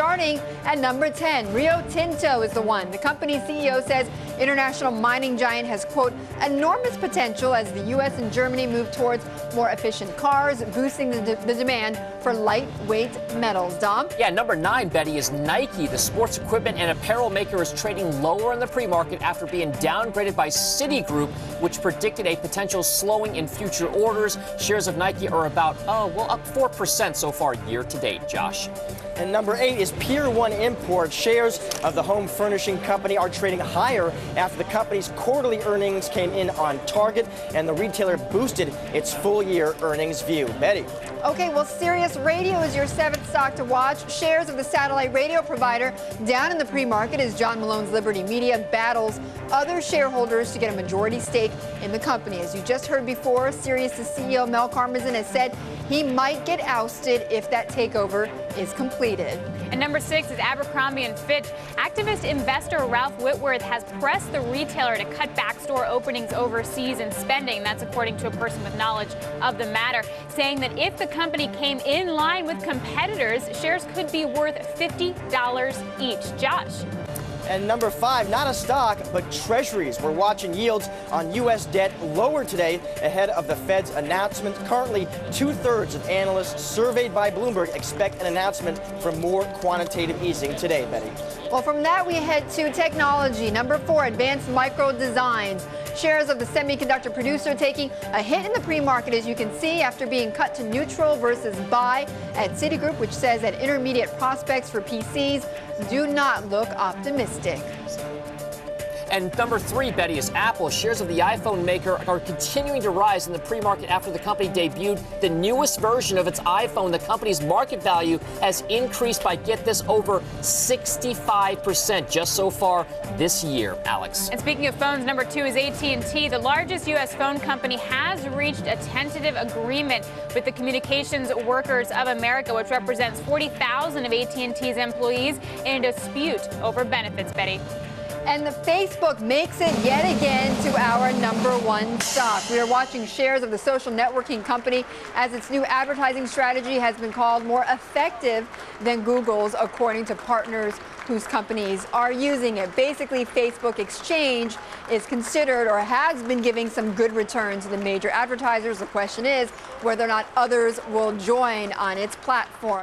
starting at number 10. Rio Tinto is the one. The company's CEO says international mining giant has, quote, enormous potential as the U.S. and Germany move towards more efficient cars, boosting the demand for lightweight metals. Dom? Yeah, number 9, Betty, is Nike. The sports equipment and apparel maker is trading lower in the pre-market after being downgraded by Citigroup, which predicted a potential slowing in future orders. Shares of Nike are about, up 4% so far year to date. Josh. And number 8 is Pier 1 Import. Shares of the home furnishing company are trading higher after the company's quarterly earnings came in on target, and the retailer boosted its full-year earnings view. Betty. Okay, well, Sirius Radio is your 7th stock to watch. Shares of the satellite radio provider down in the pre-market as John Malone's Liberty Media battles other shareholders to get a majority stake in the company. As you just heard before, Sirius's CEO Mel Karmazin has said he might get ousted if that takeover is completed. And number 6 is Abercrombie & Fitch. Activist investor Ralph Whitworth has pressed the retailer to cut back store openings overseas and spending. That's according to a person with knowledge of the matter, saying that if the company came in line with competitors, shares could be worth $50 each. Josh. And number 5, not a stock, but treasuries. We're watching yields on U.S. debt lower today ahead of the Fed's announcement. Currently, 2/3 of analysts surveyed by Bloomberg expect an announcement for more quantitative easing today, Betty. Well, from that, we head to technology. Number 4, Advanced Micro Designs. Shares of the semiconductor producer taking a hit in the pre-market, as you can see, after being cut to neutral versus buy at Citigroup, which says that intermediate prospects for PCs do not look optimistic. And number 3, Betty, is Apple. Shares of the iPhone maker are continuing to rise in the pre-market after the company debuted the newest version of its iPhone. The company's market value has increased by, get this, over 65% just so far this year. Alex. And speaking of phones, number 2 is AT&T. The largest U.S. phone company has reached a tentative agreement with the Communications Workers of America, which represents 40,000 of AT&T's employees, in a dispute over benefits. Betty. And the Facebook makes it yet again to our number 1 stock. We are watching shares of the social networking company as its new advertising strategy has been called more effective than Google's, according to partners whose companies are using it. Basically, Facebook Exchange is considered or has been giving some good return to the major advertisers. The question is whether or not others will join on its platform.